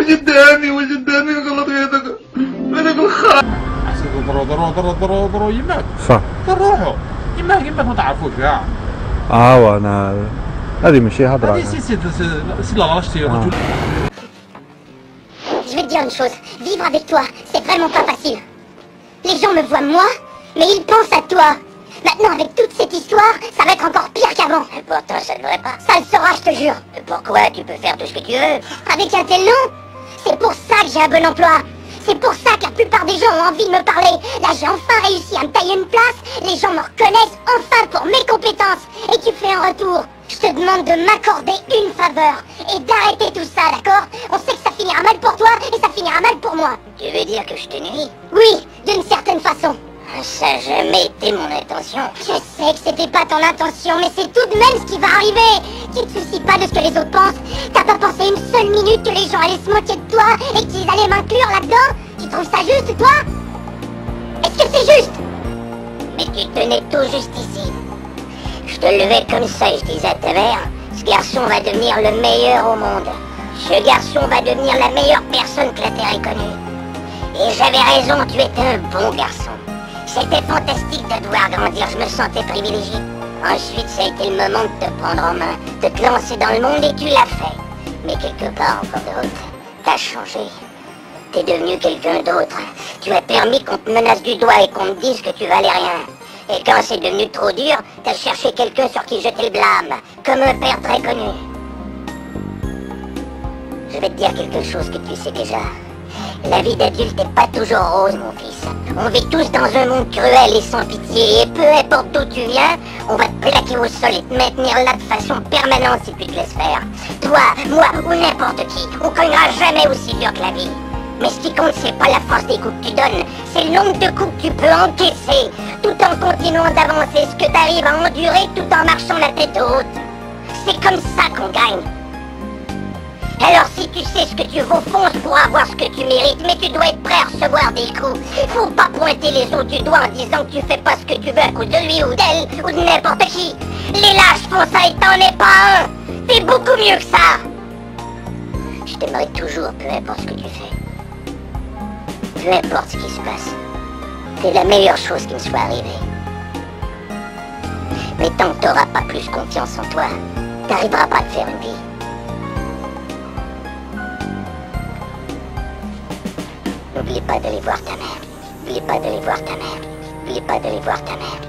وش اداني غلط هذاك الخرا. احسن ضرو يماك. صح. روحوا يماك ما تعرفوش كاع. وانا هذه ماشي هضره. سي لا راشتي. Je vais te dire une chose, vivre avec toi, c'est vraiment pas facile. Les gens me voient moi, mais ils pensent à toi. Maintenant, avec toute cette histoire, ça va être encore pire qu'avant. Pourtant, ça ne devrait pas. Ça le sera, je te jure. Pourquoi? Tu peux faire tout ce que tu veux. Avec un tel nom, c'est pour ça que j'ai un bon emploi. C'est pour ça que la plupart des gens ont envie de me parler. Là, j'ai enfin réussi à me tailler une place. Les gens me reconnaissent enfin pour mes compétences. Et tu fais un retour. Je te demande de m'accorder une faveur. Et d'arrêter tout ça, d'accord? On sait que ça finira mal pour toi et ça finira mal pour moi. Tu veux dire que je te nuis? Oui, d'une certaine façon. Ça n'a jamais été mon intention. Je sais que c'était pas ton intention, mais c'est tout de même ce qui va arriver. Tu te soucies pas de ce que les autres pensent. T'as pas pensé une seule minute que les gens allaient se moquer de toi et qu'ils allaient m'inclure là-dedans? Tu trouves ça juste, toi? Est-ce que c'est juste? Mais tu tenais tout juste ici. Je te levais comme ça et je disais à ta mère, ce garçon va devenir le meilleur au monde. Ce garçon va devenir la meilleure personne que la Terre ait connue. Et j'avais raison, tu étais un bon garçon. C'était fantastique de te voir grandir, je me sentais privilégié. Ensuite, ça a été le moment de te prendre en main, de te lancer dans le monde et tu l'as fait. Mais quelque part encore d'autre, t'as changé. T'es devenu quelqu'un d'autre. Tu as permis qu'on te menace du doigt et qu'on te dise que tu valais rien. Et quand c'est devenu trop dur, t'as cherché quelqu'un sur qui jeter le blâme, comme un père très connu. Je vais te dire quelque chose que tu sais déjà. La vie d'adulte n'est pas toujours rose, mon fils. On vit tous dans un monde cruel et sans pitié, et peu importe d'où tu viens, on va te plaquer au sol et te maintenir là de façon permanente si tu te laisses faire. Toi, moi ou n'importe qui, on cognera jamais aussi dur que la vie. Mais ce qui compte, c'est pas la force des coups que tu donnes, c'est le nombre de coups que tu peux encaisser, tout en continuant d'avancer ce que tu arrives à endurer tout en marchant la tête haute. C'est comme ça qu'on gagne. Alors si tu sais ce que tu vaux, fonce pour avoir ce que tu mérites, mais tu dois être prêt à recevoir des coups. Faut pas pointer les autres du doigt en disant que tu fais pas ce que tu veux à cause de lui ou d'elle ou de n'importe qui. Les lâches font ça et t'en es pas un. T'es beaucoup mieux que ça. Je t'aimerai toujours, peu importe ce que tu fais. Peu importe ce qui se passe. T'es la meilleure chose qui me soit arrivée. Mais tant que t'auras pas plus confiance en toi, t'arriveras pas à te faire une vie. N'oublie pas d'aller voir ta mère. N'oublie pas d'aller voir ta mère. N'oublie pas d'aller voir ta mère.